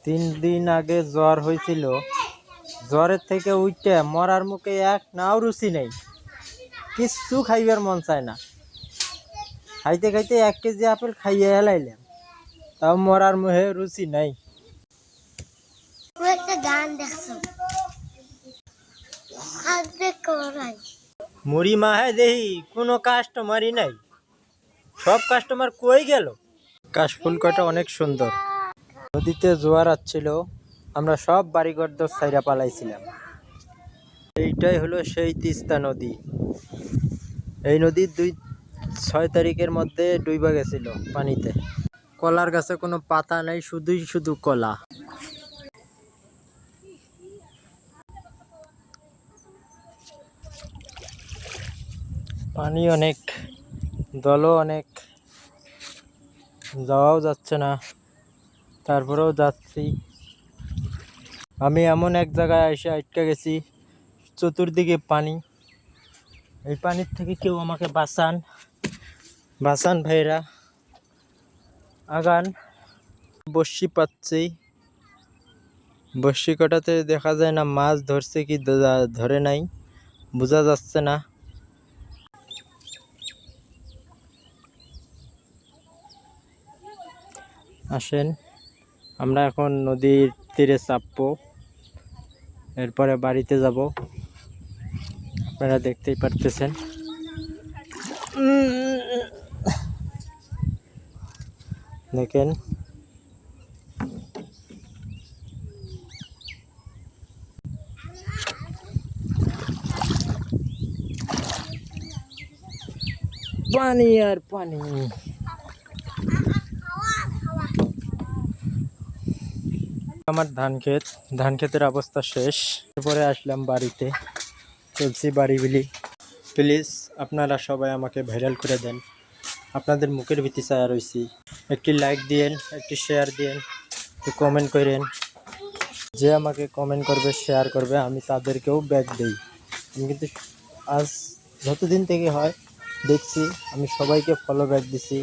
3 দিন আগে জ্বর হয়েছিল, জ্বরের থেকে উঠে মরার মুখে এক নাও রুচি নেই, কিচ্ছু খাইবার মন চায় না। খাইতে খাইতে 1 কেজি আপেল খাইয়ে হেলাইলাম, তাও মরার মুখে রুচি নাই। একটা গান দেখছো মুড়ি মাহে দেহি কোনো কাস্টমারই নাই, সব কাস্টমার কই গেল। কাশফুল কয়টা অনেক সুন্দর। নদীতে জোয়ার আসছিল, আমরা সব বাড়িঘর দর ছাইরা পালাইছিলাম। এইটাই হলো সেই তিস্তা নদী। এই নদী 6 তারিখের মধ্যে ডুইবা গেছিল পানিতে। কলার গাছে কোনো পাতা নাই, শুধু কলা। পানি অনেক, জলও অনেক, যাওয়াও যাচ্ছে না, তারপরেও যাচ্ছি। আমি এমন এক জায়গায় এসে আটকে গেছি, চতুর্দিকে পানি। এই পানির থেকে কেউ আমাকে বাঁচান ভাইরা, আগান। বড়শি পাচ্ছি, বড়শি কটাতে দেখা যায় না মাছ ধরছে কি ধরে নাই, বোঝা যাচ্ছে না। আসেন, আমরা এখন নদীর তীরে চাপবো, এরপরে বাড়িতে যাব। আপনারা দেখতেই পারতেছেন। দেখেন, পানি আর পানি। আমার ধান ক্ষেতের অবস্থা শেষ। এরপরে আসলাম বাড়িতে, চলছি বাড়ি বিলি। প্লিজ আপনারা সবাই আমাকে ভাইরাল করে দেন, আপনাদের মুখের ভিত্তি চায়া রয়েছি। একটি লাইক দিয়েন, একটি শেয়ার দিয়েন, একটু কমেন্ট করেন। যে আমাকে কমেন্ট করবে, শেয়ার করবে, আমি তাদেরকেও ব্যাক দিই। আমি কিন্তু আজ যতদিন থেকে হয় দেখছি, আমি সবাইকে ফলো ব্যাক দিছি।